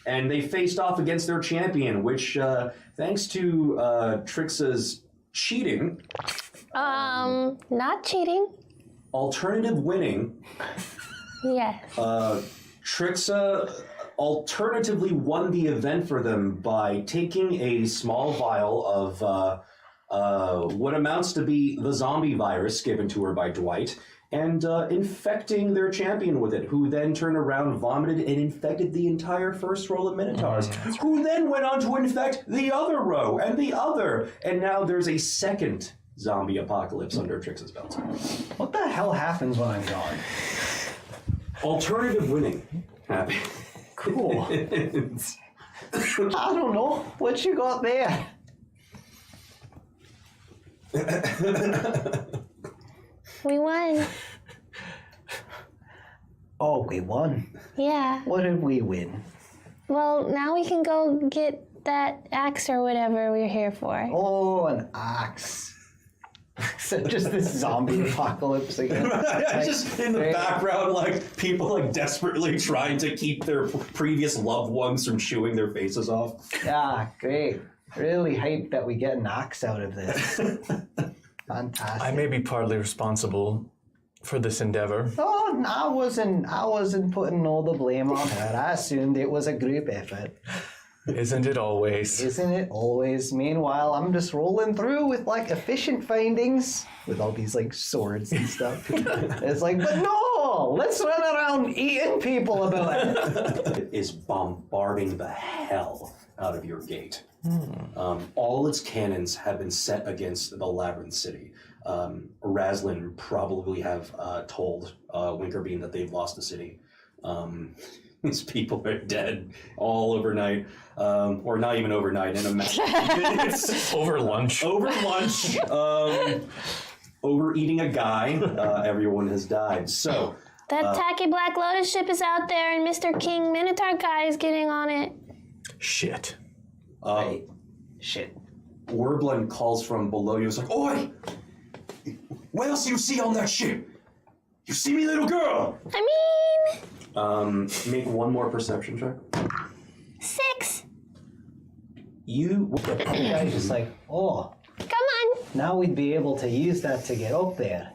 and they faced off against their champion, which, thanks to Trixa's cheating... not cheating. Alternative winning. Yes. Trixa alternatively won the event for them by taking a small vial of what amounts to be the zombie virus given to her by Dwight, and infecting their champion with it, who then turned around, vomited, and infected the entire first row of Minotaurs, who then went on to infect the other row and the other, and now there's a second zombie apocalypse under Trixa's belt. What the hell happens when I'm gone? Alternative winning. Happy. Cool. I don't know. What you got there? We won. Oh, we won. Yeah. What did we win? Well, now we can go get that axe or whatever we're here for. Oh, an axe. So just this zombie apocalypse again. Just in the background, like people like desperately trying to keep their previous loved ones from chewing their faces off. Yeah, great. Really hyped that we get an axe out of this. Fantastic. I may be partly responsible for this endeavor. Oh, no, I wasn't putting all the blame on her. I assumed it was a group effort. Isn't it always? Isn't it always? Meanwhile, I'm just rolling through with like efficient findings with all these like swords and stuff. It's like, but no, let's run around eating people about it. It is bombarding the hell out of your gate. All its cannons have been set against the Labyrinth City. Raslin probably have told Winkerbean that they've lost the city. These people are dead all overnight, or not even overnight, in a matter of minutes. Over lunch. Over lunch. Overeating a guy. Everyone has died. So That tacky Black Lotus ship is out there, and Mr. King Minotaur guy is getting on it. Shit. Right. Shit. Werblin calls from below you. It's like, "Oi! What else do you see on that ship? You see me, little girl?" I mean... Make one more perception check. 6. The guy's just like, oh, Come on. now we'd be able to use that to get up there.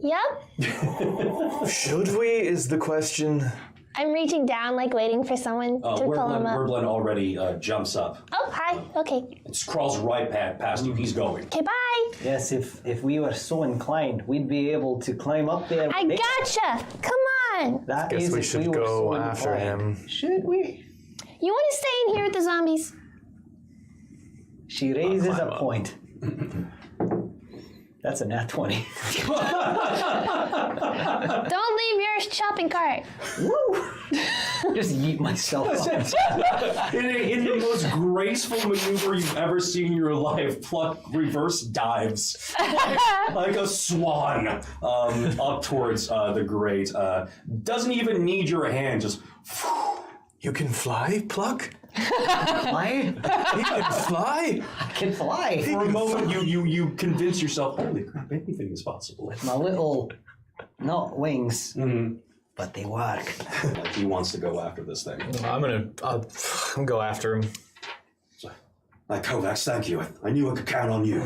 Yep. Should we, is the question. I'm reaching down, like waiting for someone to pull him up. Werblin already jumps up. Oh, hi. Okay. It crawls right past you. He's going. Okay, bye. Yes, if we were so inclined, we'd be able to climb up there. I gotcha. Come on. That Guess is we if should were go so after inclined. him. Should we? You want to stay in here with the zombies? She raises a climb up. point. That's a nat 20. Don't leave your shopping cart. Woo! Just yeet myself up. In the most graceful maneuver you've ever seen in your life, Pluck reverse dives like a swan up towards the grate. Doesn't even need your hand, just... You can fly, Pluck? Fly? You can fly? I can fly. For a moment, you convince yourself, holy crap, anything is possible. My little, not wings, but they work. Like he wants to go after this thing. I'll go after him. Like, Kovacs, thank you. I knew I could count on you.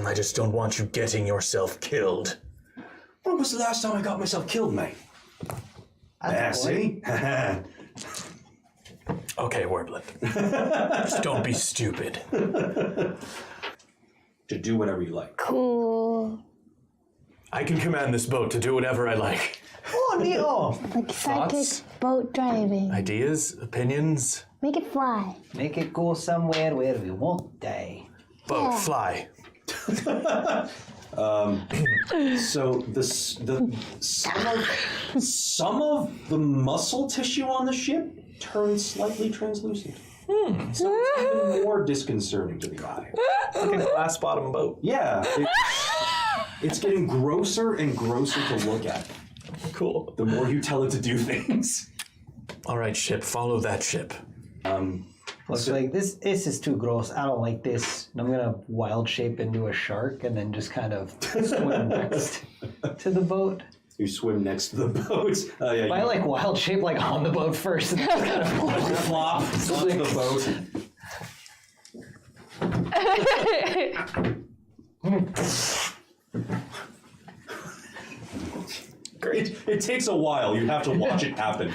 I just don't want you getting yourself killed. When was the last time I got myself killed, mate? See? Okay, Werblin. Just don't be stupid. To do whatever you like. Cool. I can command this boat to do whatever I like. Oh, Neo! Like Thoughts? psychic boat driving. Ideas? Opinions? Make it fly. Make it go somewhere where we won't die. Boat, Yeah. fly. So some of the muscle tissue on the ship turns slightly translucent. So it's even more disconcerting to the eye. Like a glass bottom boat. Yeah, it's getting grosser and grosser to look at. Cool. The more you tell it to do things. All right, ship, follow that ship. Looks like this is too gross. I don't like this. And I'm gonna wild shape into a shark and then just kind of swim next to the boat. You swim next to the boat. Yeah, My like wild shape like on the boat first, and then kind of you flop onto the boat. Great. It takes a while. You have to watch it happen.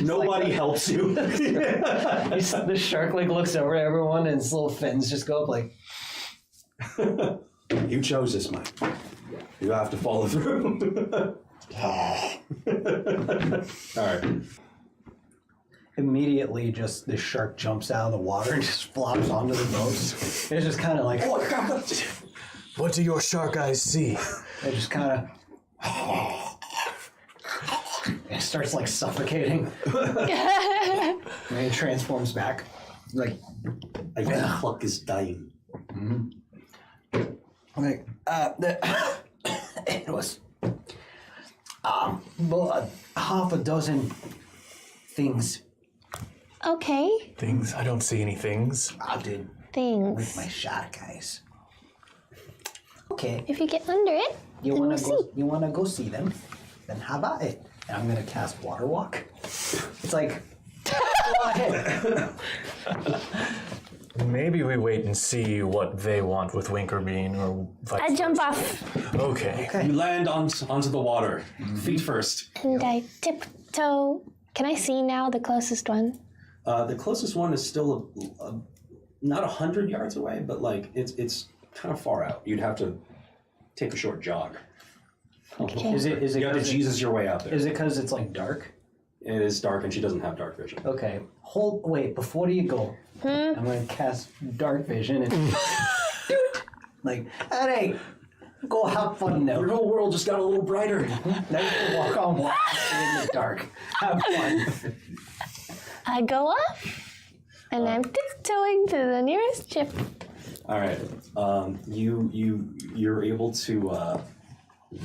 Nobody helps you. the shark like looks over at everyone, and his little fins just go up like. You chose this, Mike. You have to follow through. All right. Immediately, just the shark jumps out of the water and just flops onto the boat. It's just kind of like. Oh, God. What do your shark eyes see? It just kind of. It starts like suffocating. And it transforms back. Like. I think Cluck is dying. Like, it was. Well, half a dozen things Okay. Things? I don't see any things. I did with Things. my shark eyes. Okay, If you get under it, you then wanna we'll go? see. You wanna go see them? Then how about it? And I'm gonna cast Water Walk. It's like, go ahead. Maybe we wait and see what they want with Winkerbean or vice I jump versa. off Okay. You land onto the water, feet first. and I tiptoe. Can I see now the closest one? The closest one is still not 100 yards away, but like it's kind of far out. You'd have to take a short jog. Okay. Is it? You have to Jesus your way out there. Is it because it's like dark? It is dark, and she doesn't have dark vision. Okay. Wait. Before you go, I'm gonna cast Dark Vision and like, hey, go have fun now. Your whole world just got a little brighter. Now you can walk on water in the dark. Have fun. I go up and I'm tiptoeing to the nearest ship. All right. You're able to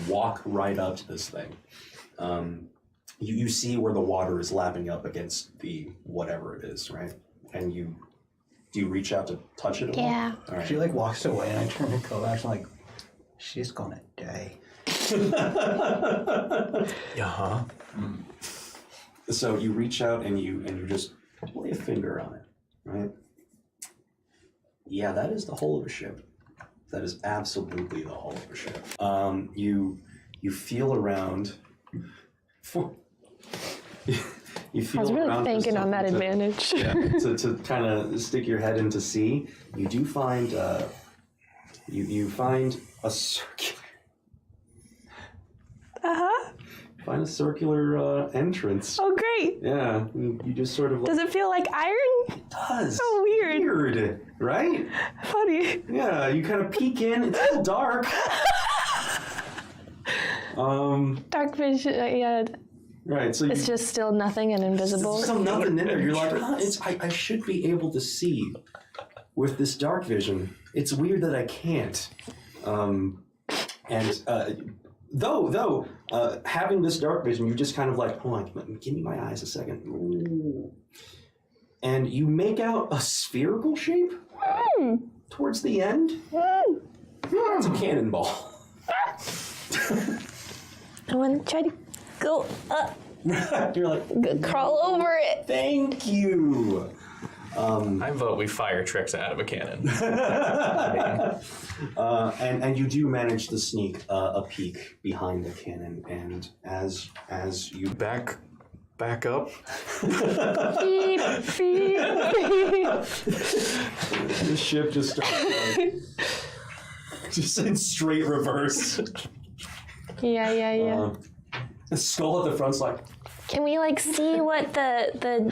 walk right up to this thing. You see where the water is lapping up against the whatever it is, right? And do you reach out to touch it at all? Yeah. All right. She like walks away, and I turn to Kovacs. I'm like, she's gonna die. Uh-huh. So you reach out and you just lay a finger on it, right? Yeah, that is the hull of a ship. That is absolutely the hull of a ship. You feel around for. You feel I was really around for banking on that something advantage. Yeah, to kind of stick your head in to see. You do find you find a circular. Find a circular entrance. Oh, great. Yeah, you just sort of like, Does it feel like iron? does. So weird. Weird, right? Funny. Yeah, you kind of peek in. It's still dark. Dark vision. Yeah. Right. So It's just still nothing and invisible. There's still nothing in there. You're like, I should be able to see with this dark vision. It's weird that I can't. Though having this dark vision, you just kind of like, hold on, give me my eyes a second. Ooh. And you make out a spherical shape towards the end. It's a cannonball. I want to try to go up, You're like, crawl over it. thank you. I vote we fire tricks out of a cannon. And you do manage to sneak a peek behind the cannon, and as you Back up. Beep, beep, beep. the ship just starts just in straight reverse. Yeah. The skull at the front's like, Can we like see what the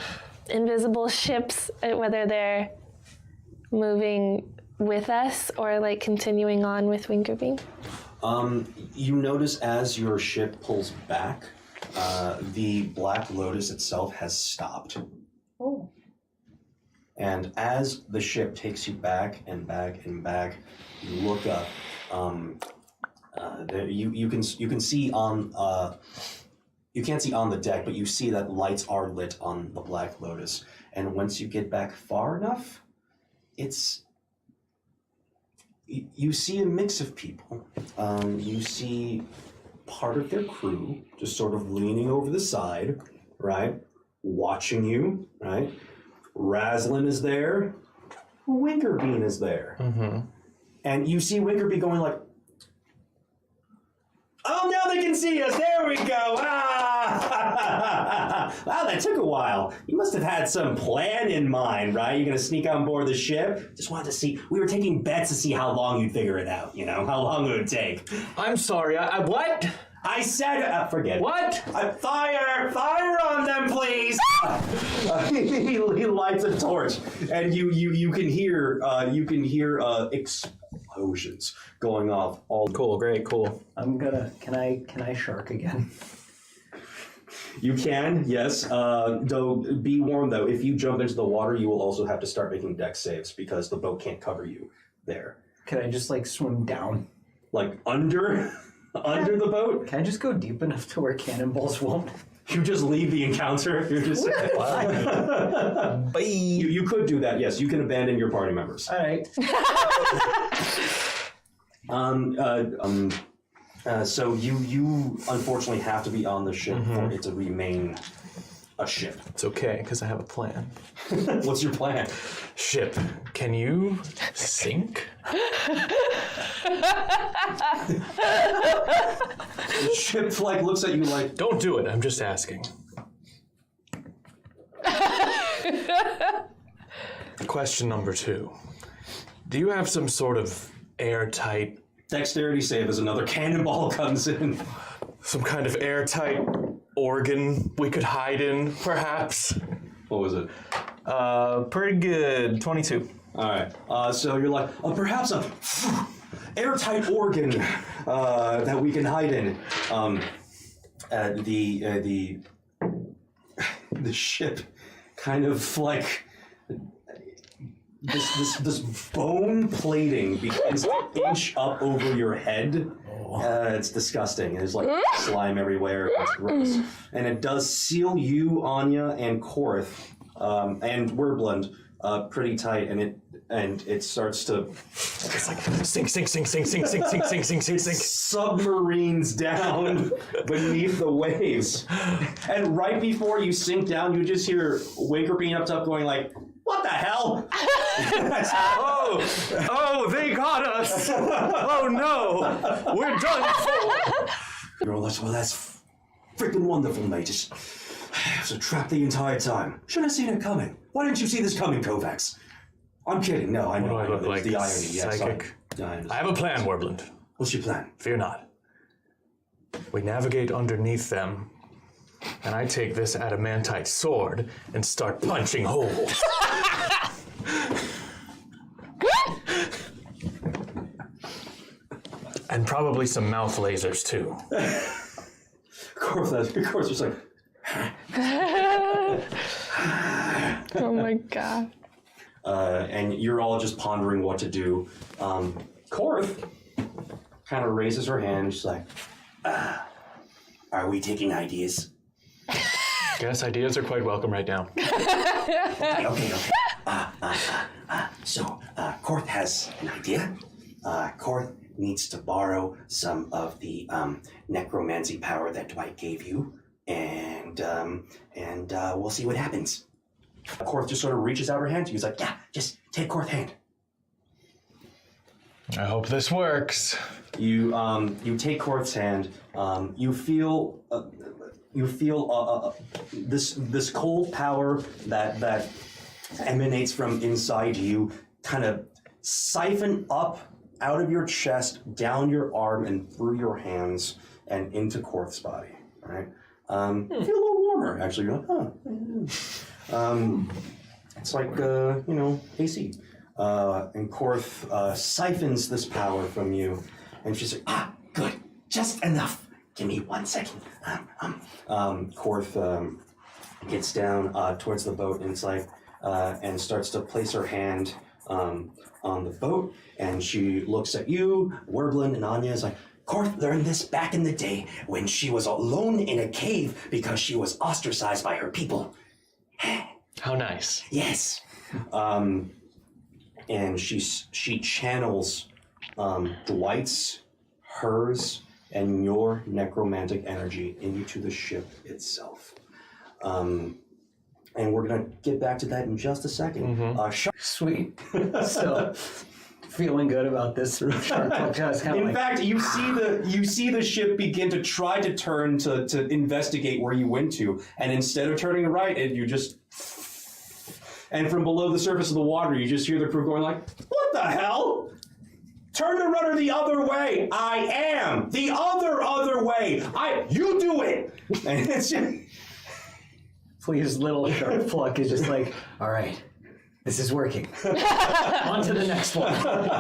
invisible ships, whether they're moving with us or like continuing on with Winkerbeam? you notice as your ship pulls back, the Black Lotus itself has stopped. Oh. And as the ship takes you back and back and back, you look up. You can see on you can't see on the deck, but you see that lights are lit on the Black Lotus. And once you get back far enough, you see a mix of people. You see part of their crew just sort of leaning over the side, right? Watching you, right? Raslin is there. Winkerbean is there. And you see Winkerbean going like, oh, now they can see us. There we go. Ah! Wow, that took a while. You must have had some plan in mind, right? You're going to sneak on board the ship? Just wanted to see. We were taking bets to see how long you'd figure it out, you know, how long it would take. I'm sorry, I what? I said, forget it. What? Fire on them, please. He lights a torch, and you can hear explosions going off all. Cool, great, cool. Can I shark again? You can, yes. Though be warned though, if you jump into the water, you will also have to start making dex saves because the boat can't cover you there. Can I just like swim down? Like under the boat? Can I just go deep enough to where cannonballs won't? You just leave the encounter. You're just. Bye. You could do that. Yes, you can abandon your party members. All right. So you unfortunately have to be on the ship for it to remain a ship. It's okay, because I have a plan. What's your plan? Ship, can you sink? The ship looks at you like, Don't do it, I'm just asking. Question number 2. Do you have some sort of airtight, dexterity save as another cannonball comes in. some kind of airtight organ we could hide in, perhaps? What was it? Pretty good. 22. All right. So you're like, perhaps a airtight organ that we can hide in. The ship kind of like this bone plating begins to inch up over your head. It's disgusting. There's like slime everywhere. It's gross. And it does seal you, Anya, and Korth, and Werblund pretty tight. And it starts to It's like sink. submarines down beneath the waves. And right before you sink down, you just hear Winkerbean up top going like, what the hell? Oh, they got us! Oh no, we're done for! Well, that's freaking wonderful, mate. Just was trapped the entire time. Should have seen it coming. Why didn't you see this coming, Kovacs? I'm kidding. No, I know. Do I look There's like the irony. Yes, psychic? I I have a plan, Werblund. What's your plan? Fear not. We navigate underneath them, and I take this adamantite sword and start punching holes. And probably some mouth lasers, too. Of course, just like, Oh my god. and you're all just pondering what to do. Korth kind of raises her hand. She's like, are we taking ideas? Guess ideas are quite welcome right now. Okay. So, Korth has an idea. Korth needs to borrow some of the necromancy power that Dwight gave you, and we'll see what happens. Korth just sort of reaches out her hand to you. He's like, yeah, just take Korth's hand. I hope this works. You take Korth's hand. You feel this cold power that emanates from inside you kind of siphon up out of your chest, down your arm, and through your hands, and into Korth's body. Right? You feel a little warmer, actually. You're like, it's like AC. And Korth siphons this power from you, and she's like, good, just enough. Give me 1 second. Korth gets down towards the boat, and it's like, and starts to place her hand on the boat, and she looks at you, Werblund, and Anya is like, Korth learned this back in the day when she was alone in a cave because she was ostracized by her people. How nice. Yes. And she channels Dwight's, hers, and your necromantic energy into the ship itself. And we're going to get back to that in just a second. Sweet. So, feeling good about this. Shark just kind of In fact, you see the ship begin to try to turn to investigate where you went to, and instead of turning right, you just... And from below the surface of the water, you just hear the crew going like, "What the hell? Turn the rudder the other way. I am the other way. You do it." And it's just... Please, little shark pluck is just like, all right, this is working. On to the next one.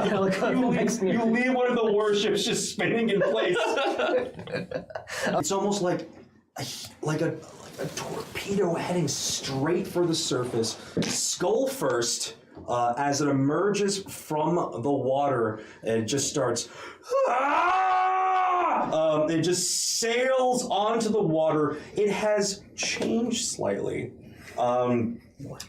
You leave one of the warships just spinning in place. It's almost like a torpedo heading straight for the surface, skull first. As it emerges from the water, it just starts. It just sails onto the water. It has changed slightly.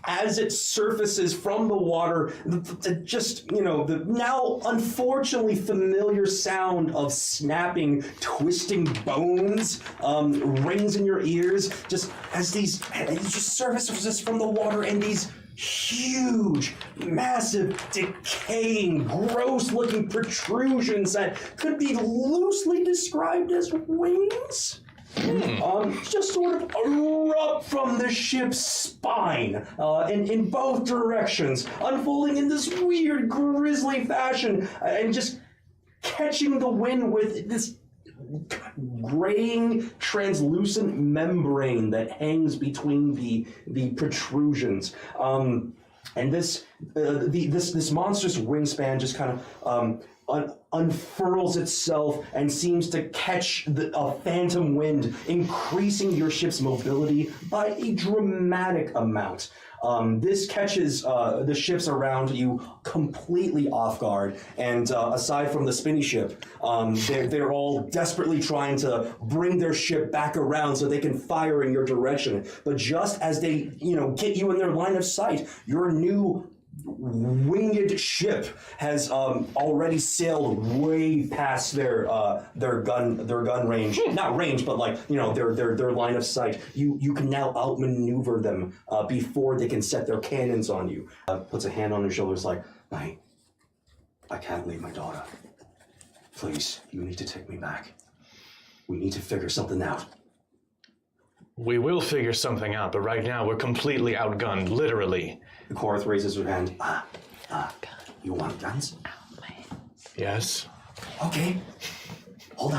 As it surfaces from the water, the now unfortunately familiar sound of snapping, twisting bones rings in your ears. Just as it just surfaces from the water, and these huge, massive, decaying, gross-looking protrusions that could be loosely described as wings. Just sort of erupt from the ship's spine in both directions, unfolding in this weird, grisly fashion, and just catching the wind with this graying, translucent membrane that hangs between the protrusions. And this monstrous wingspan just kind of unfurls itself and seems to catch a phantom wind, increasing your ship's mobility by a dramatic amount. This catches the ships around you completely off guard, and aside from the spinny ship, they're all desperately trying to bring their ship back around so they can fire in your direction. But just as they, get you in their line of sight, your new winged ship has already sailed way past their gun range. Not range, but their line of sight. You can now outmaneuver them before they can set their cannons on you. Puts a hand on his shoulders like, I can't leave my daughter. Please, you need to take me back. We need to figure something out. We will figure something out, but right now we're completely outgunned, literally. Korath raises her hand. You want guns? Yes. Okay. Hold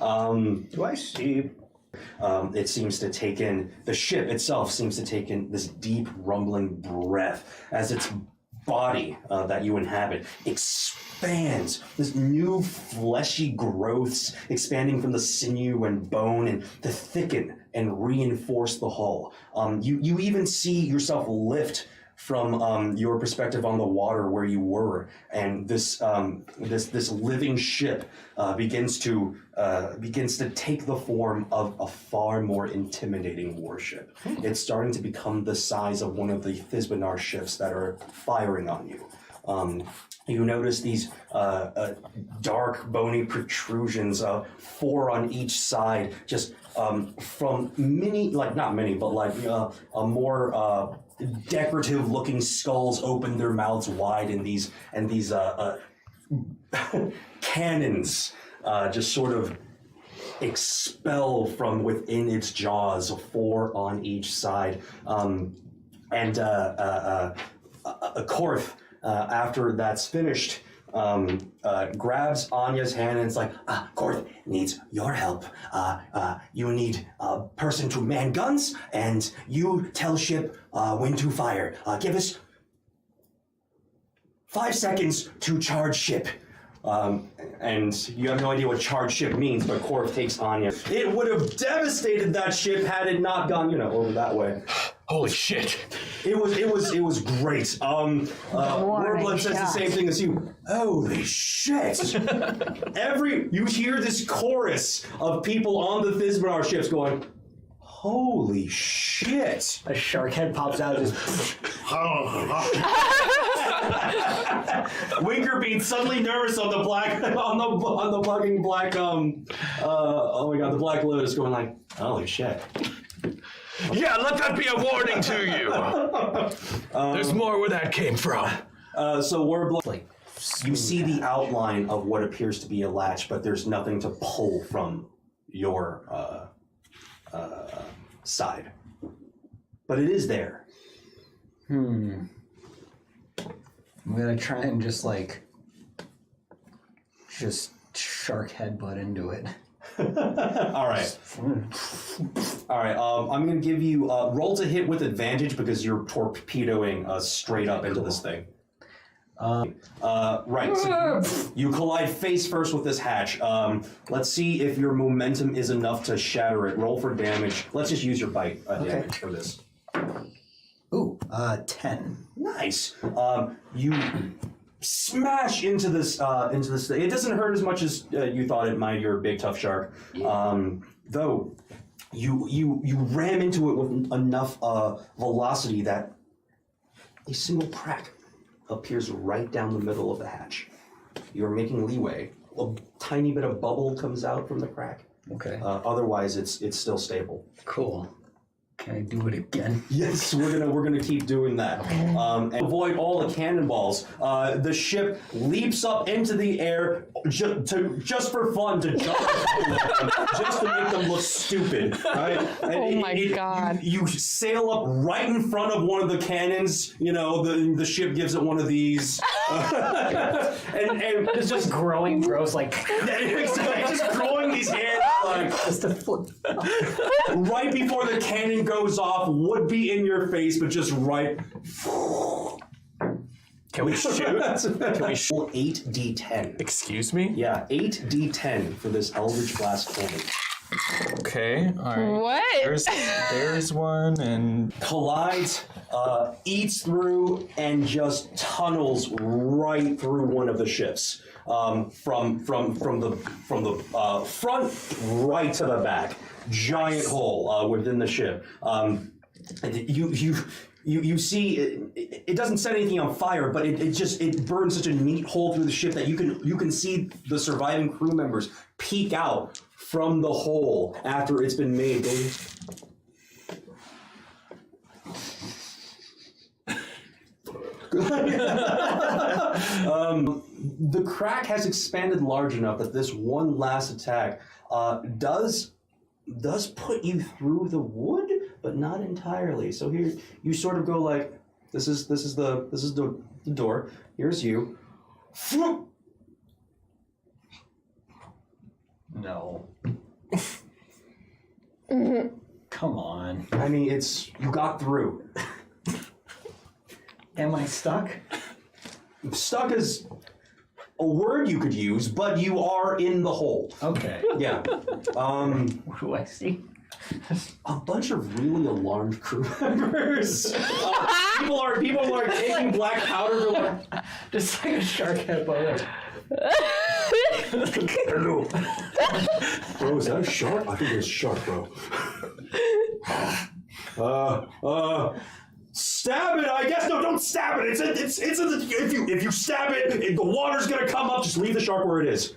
on. Do I see? It seems to take in, the ship itself seems to take in this deep rumbling breath as its body that you inhabit expands. This new fleshy growths expanding from the sinew and bone and to thicken and reinforce the hull. You even see yourself lift from your perspective on the water where you were, and this living ship begins to take the form of a far more intimidating warship. It's starting to become the size of one of the Thizbanar ships that are firing on you. You notice these dark, bony protrusions, 4 on each side, just from not many, but a more decorative-looking skulls open their mouths wide, and these cannons just sort of expel from within its jaws, 4 on each side, and Korth, after that's finished, grabs Anya's hand and it's like, Korth needs your help. You need a person to man guns, and you tell ship when to fire. Give us 5 seconds to charge ship. And you have no idea what charge ship means, but Korth takes Anya. It would have devastated that ship had it not gone, over that way. Holy shit! It was great. Warblood says the same thing as you. Holy shit! You hear this chorus of people on the Thizbanar ships going, holy shit! A shark head pops out. Just Winkerbean suddenly nervous on the black on the fucking black oh my god, the Black Lotus going like, holy shit. Yeah, let that be a warning to you. There's more where that came from. So we're like, you see the outline of what appears to be a latch, but there's nothing to pull from your side. But it is there. I'm gonna try and just shark headbutt into it. All right. I'm going to give you roll to hit with advantage because you're torpedoing straight up into this thing. Right. So you collide face first with this hatch. Let's see if your momentum is enough to shatter it. Roll for damage. Let's just use your bite damage for this. Ooh, 10. Nice. You smash into this thing. It doesn't hurt as much as you thought it might. You're a big tough shark. Though you ram into it with enough velocity that a single crack appears right down the middle of the hatch. You're making leeway. A tiny bit of bubble comes out from the crack. Okay. Otherwise, it's still stable. Cool. Can I do it again? Yes, we're gonna keep doing that. And avoid all the cannonballs. The ship leaps up into the air just for fun to jump just to make them look stupid. Right? And God! You sail up right in front of one of the cannons. You know, the ship gives it one of these, and It's just growing, gross, like just growing these hands like just a flip. right before the cannon goes off, would be in your face, but just right. Can we shoot? Can we shoot? 8d10. Excuse me? Yeah, 8d10 for this Eldritch Blast cannon. Okay, all right. What? There's one, and Collides, eats through, and just tunnels right through one of the ships. From the front right to the back. Giant hole within the ship. You see it doesn't set anything on fire, but it burns such a neat hole through the ship that you can see the surviving crew members peek out from the hole after it's been made. The crack has expanded large enough that this one last attack does put you through the wood, but not entirely. So here you sort of go like, this is the door. Here's you. No. Come on. I mean, you got through. Am I stuck? Stuck is a word you could use, but you are in the hole. Okay. Yeah. What do I see? A bunch of really alarmed crew members. People are taking black powder. They're like, Just like a shark headbutt. hello. Bro, is that a shark? I think it's a shark, bro. Stab it! I guess no, don't stab it. If you stab it, the water's gonna come up. Just leave the shark where it is.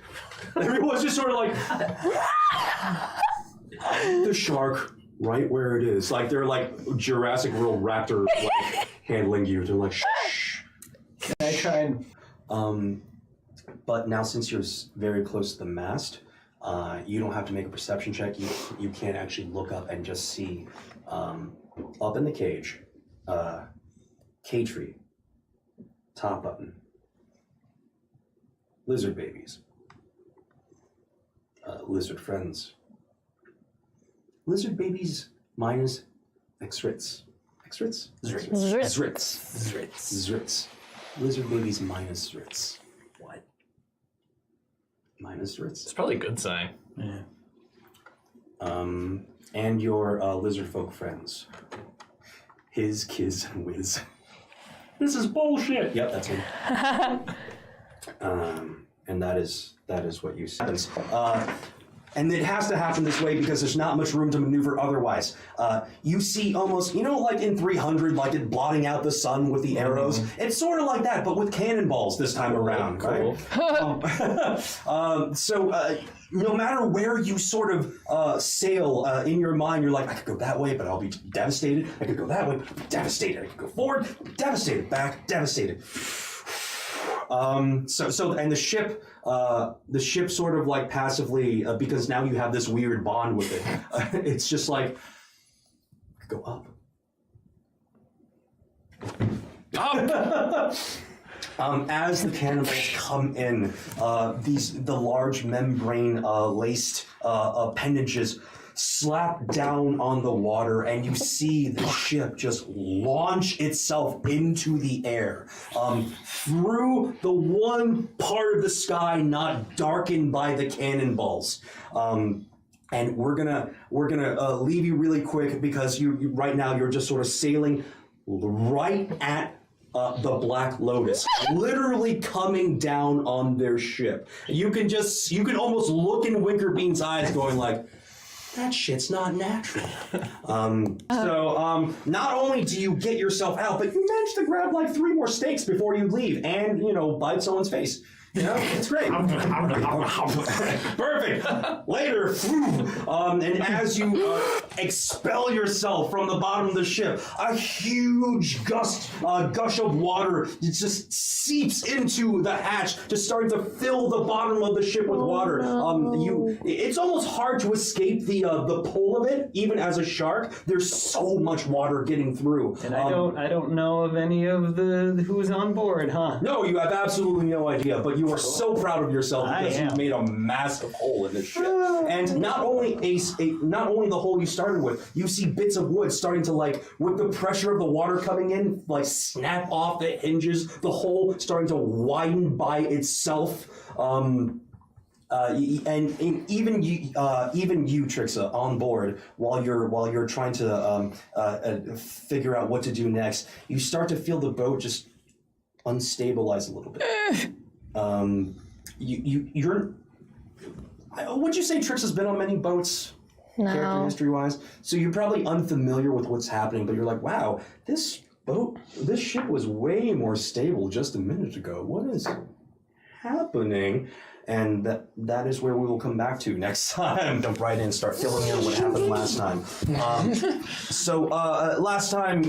Everyone's just sort of like the shark right where it is. Like they're like Jurassic World raptor like handling you. They're like shh. Can I try and? But now since you're very close to the mast, you don't have to make a perception check. You can actually look up and just see up in the cage. K-tree, top button, lizard babies, lizard friends, lizard babies minus Xritz. Xritz? Zritz. Lizard babies minus Zritz. What? Minus Zritz? it's probably a good sign. Yeah. And your lizard folk friends. His, Kiz, and Wiz. This is bullshit. Yep, that's him. And that is what you see. and it has to happen this way because there's not much room to maneuver otherwise. You see almost, like in 300, like it blotting out the sun with the arrows. It's sort of like that, but with cannonballs this time around. Cool. Right? So no matter where you sort of sail in your mind, you're like, I could go that way, but I'll be devastated. I could go that way, devastated. I could go forward, devastated. Back, devastated. And the ship sort of like passively, because now you have this weird bond with it. It's just like, go up. As the cannonballs come in, the large membrane laced appendages slap down on the water, and you see the ship just launch itself into the air through the one part of the sky not darkened by the cannonballs. And we're gonna leave you really quick because you right now you're just sort of sailing right at the Black Lotus, literally coming down on their ship. You can almost look in Winkerbean's eyes going like, that shit's not natural. So not only do you get yourself out, but you manage to grab like 3 more steaks before you leave and, bite someone's face. It's great. Perfect. Later, and as you expel yourself from the bottom of the ship, a huge gush of water just seeps into the hatch, just starting to fill the bottom of the ship with water. It's almost hard to escape the pull of it, even as a shark. There's so much water getting through. And I don't know of any of the who's on board, huh? No, you have absolutely no idea, but you are so proud of yourself because you made a massive hole in this ship. And not only the hole you started with, you see bits of wood starting to, like, with the pressure of the water coming in, like snap off the hinges, the hole starting to widen by itself. And even you, Trixa, on board, while you're trying to figure out what to do next, you start to feel the boat just unstabilize a little bit. Would you say Trix has been on many boats, character history-wise? So you're probably unfamiliar with what's happening, but you're like, wow, this ship was way more stable just a minute ago. What is happening? And that is where we will come back to next time. Jump right in, start filling in what happened last time. Last time,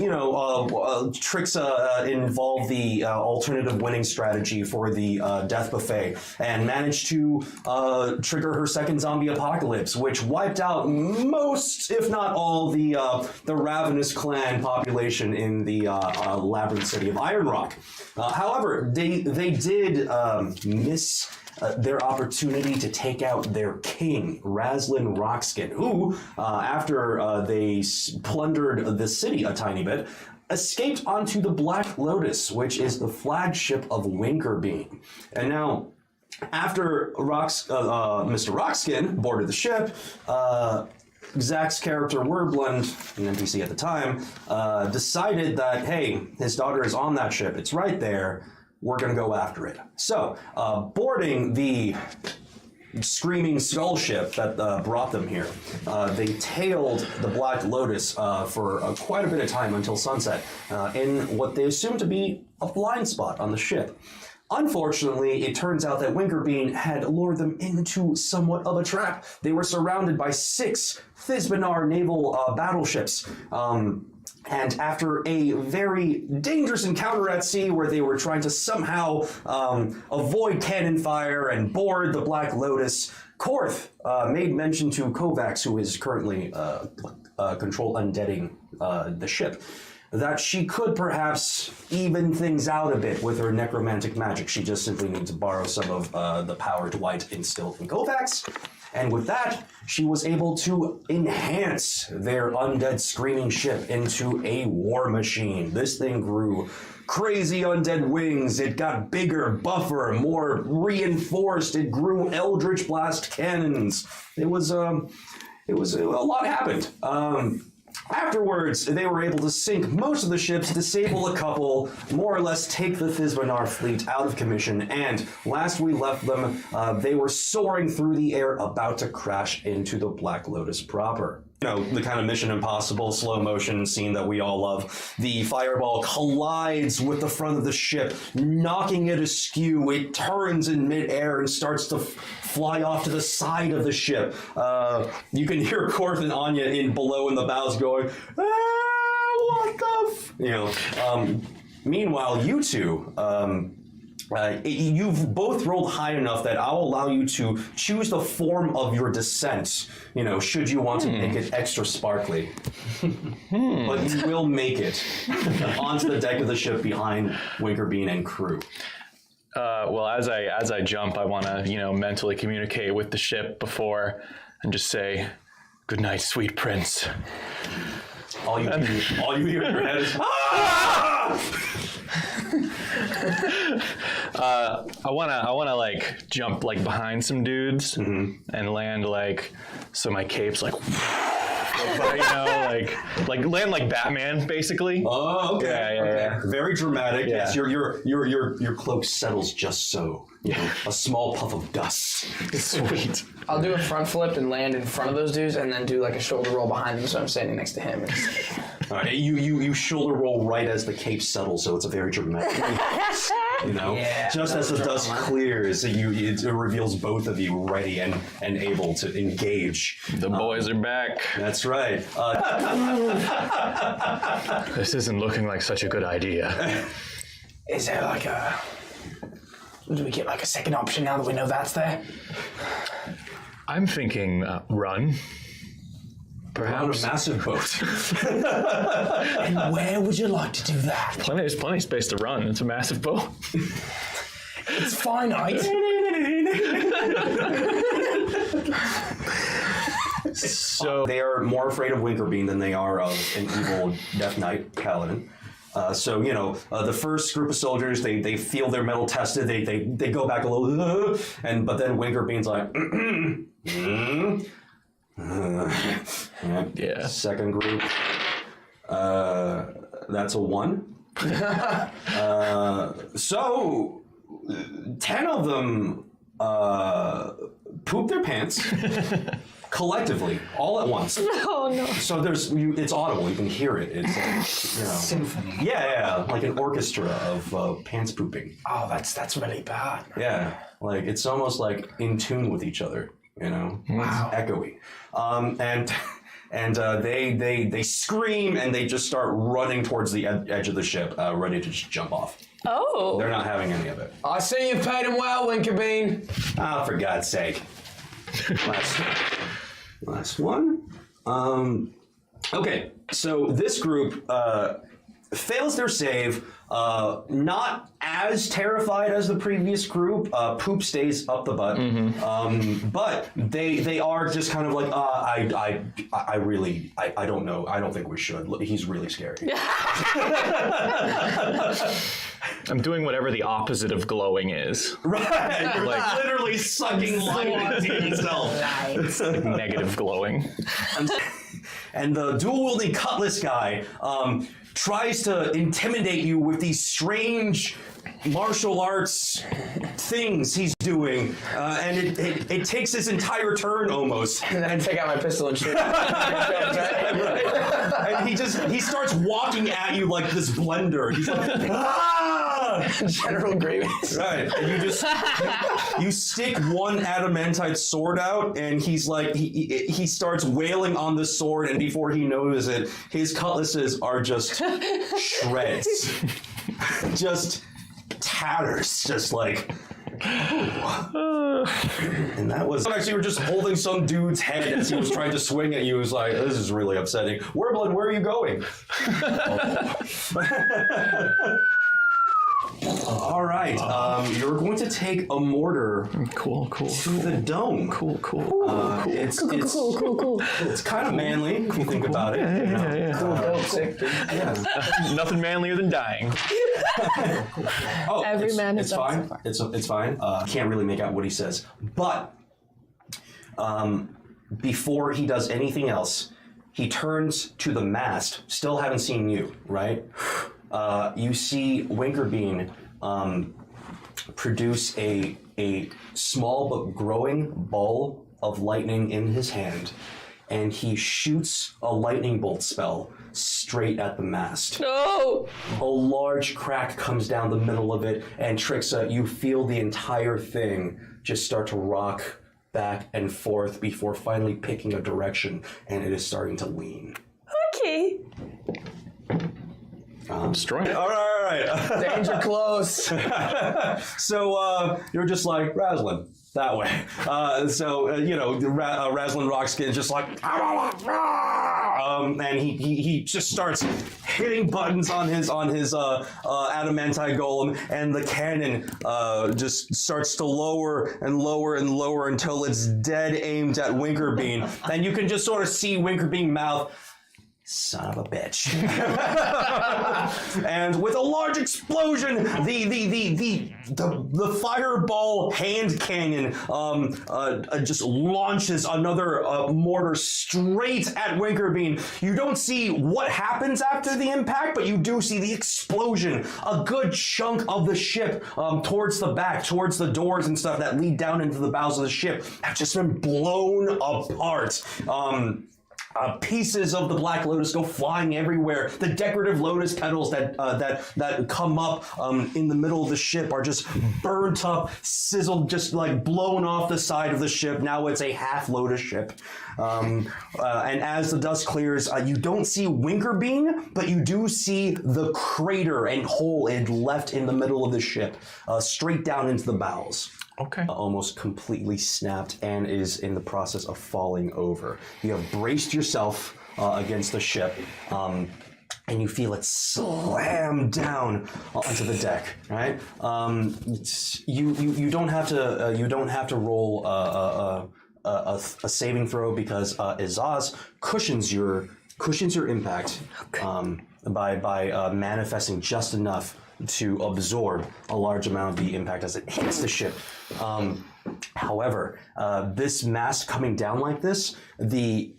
Trix involved the alternative winning strategy for the death buffet and managed to trigger her second zombie apocalypse, which wiped out most, if not all, the Ravenous clan population in the labyrinth city of Iron Rock. However, they did miss their opportunity to take out their king, Raslin Rockskin, who, after they plundered the city a tiny bit, escaped onto the Black Lotus, which is the flagship of Winkerbean. And now, after Mr. Rockskin boarded the ship, Zach's character Wordblend, an NPC at the time, decided that, hey, his daughter is on that ship. It's right there. We're going to go after it. So, boarding the screaming skull ship that brought them here, they tailed the Black Lotus for quite a bit of time until sunset in what they assumed to be a blind spot on the ship. Unfortunately, it turns out that Winkerbean had lured them into somewhat of a trap. They were surrounded by 6 Thizbanar naval battleships. And after a very dangerous encounter at sea where they were trying to somehow avoid cannon fire and board the Black Lotus, Korth made mention to Kovacs, who is currently control undeading the ship, that she could perhaps even things out a bit with her necromantic magic. She just simply needs to borrow some of the power Dwight instilled in Kovacs. And with that, she was able to enhance their undead screaming ship into a war machine. This thing grew crazy undead wings. It got bigger, buffer, more reinforced. It grew Eldritch Blast cannons. It was a lot happened. Afterwards, they were able to sink most of the ships, disable a couple, more or less take the Thizbanar fleet out of commission, and last we left them, they were soaring through the air, about to crash into the Black Lotus proper. You know, the kind of Mission Impossible slow motion scene that we all love. The fireball collides with the front of the ship, knocking it askew. It turns in midair and starts to fly off to the side of the ship. You can hear Korth and Anya below in the bows going, what the meanwhile, you two, you've both rolled high enough that I'll allow you to choose the form of your descent, should you want to make it extra sparkly. But you will make it onto the deck of the ship behind Winkerbean and crew. Well, as I jump, I want to, mentally communicate with the ship before and just say, "Good night, sweet prince." All you hear in your head is, "Ah!" I wanna like jump like behind some dudes and land like, so my cape's like, like land like Batman basically. Oh, okay. Yeah. Very dramatic. Yeah. Yes, your cloak settles just so. A small puff of dust. Sweet. I'll do a front flip and land in front of those dudes, and then do like a shoulder roll behind them, so I'm standing next to him. All right, you shoulder roll right as the cape settles, so it's a very dramatic. Yeah, just as the dust clears, it reveals both of you ready and able to engage. The boys are back. That's right. This isn't looking like such a good idea. Is there like a... Do we get like a second option now that we know that's there? I'm thinking run. Perhaps. On a massive boat. And where would you like to do that? There's plenty of space to run. It's a massive boat. It's finite. So they are more afraid of Winkerbean than they are of an evil Death Knight Paladin. The first group of soldiers, they feel their metal tested, they go back a little, but then Winkerbean's like, yeah. Second group, that's a 1. So 10 of them poop their pants. Collectively, all at once. Oh no. So it's audible. You can hear it. It's like, Symphony. Yeah, like an orchestra of pants pooping. Oh, that's really bad. Yeah, like it's almost like in tune with each other. Wow. It's echoey. And they scream and they just start running towards the edge of the ship, ready to just jump off. Oh. They're not having any of it. I see you've paid him well, Winkerbean. Ah, for God's sake. Last one. Okay, so this group fails their save. Not as terrified as the previous group. Poop stays up the butt. But they are just kind of like, I don't know. I don't think we should. He's really scary. I'm doing whatever the opposite of glowing is. Right. You're like literally sucking light into yourself. It's like negative glowing. And the dual-wielding cutlass guy tries to intimidate you with these strange martial arts things he's doing, and it takes his entire turn almost. And then I take out my pistol and shoot. Right. And he starts walking at you like this blender. He's like, ah! General Grievous. Right. And you stick one adamantite sword out, and he's like, he starts wailing on the sword, and before he knows it, his cutlasses are just shreds. Just tatters, just like, and that was actually, you were just holding some dude's head as he was trying to swing at you. He was like, this is really upsetting. Warblood, where are you going? All right, you're going to take a mortar Cool. to the dome. Cool. It's kind of manly if you think about it. Yeah. Nothing manlier than dying. Oh, Every man it's has fine. far. It's fine. Can't really make out what he says, but before he does anything else, he turns to the mast. Still haven't seen you, right? You see Winkerbean produce a small but growing ball of lightning in his hand, and he shoots a lightning bolt spell straight at the mast. No! A large crack comes down the middle of it, and Trixa, you feel the entire thing just start to rock back and forth before finally picking a direction, and it is starting to lean. Okay. I'm destroying it. All right. Danger close. So you're just like, Raslin, that way. Raslin Rockskin just like, and he just starts hitting buttons on his adamantite golem, and the cannon just starts to lower and lower and lower until it's dead aimed at Winkerbean. And you can just sort of see Winkerbean mouth, son of a bitch. And with a large explosion, the fireball hand cannon just launches another mortar straight at Winkerbean. You don't see what happens after the impact, but you do see the explosion. A good chunk of the ship towards the back, towards the doors and stuff that lead down into the bows of the ship have just been blown apart. Pieces of the Black Lotus go flying everywhere. The decorative lotus petals that come up in the middle of the ship are just burnt up, sizzled, just like blown off the side of the ship. Now it's a half lotus ship. And as the dust clears, you don't see Winkerbean, but you do see the crater and hole it left in the middle of the ship, straight down into the bows. Okay. Almost completely snapped and is in the process of falling over. You have braced yourself against the ship, and you feel it slam down onto the deck. Right? You don't have to roll a saving throw because Izaz cushions your impact by manifesting just enough to absorb a large amount of the impact as it hits the ship. However, this mast coming down like this, the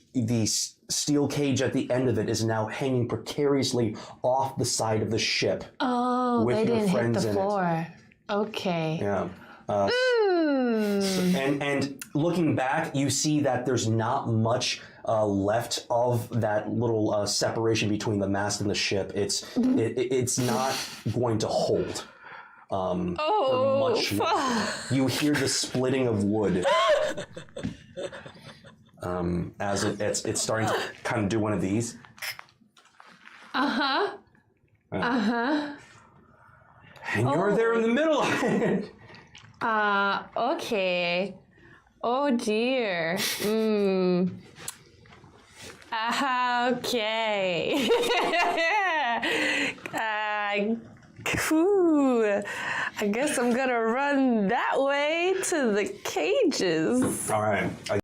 steel cage at the end of it is now hanging precariously off the side of the ship. Oh, with they your didn't hit friends the in it. floor. Okay. Yeah. And looking back, you see that there's not much left of that little separation between the mast and the ship. It's not going to hold for much longer. You hear the splitting of wood as it's starting to kind of do one of these. And you're there in the middle of it. Okay. Oh dear. Okay. Cool. I guess I'm gonna run that way to the cages. All right.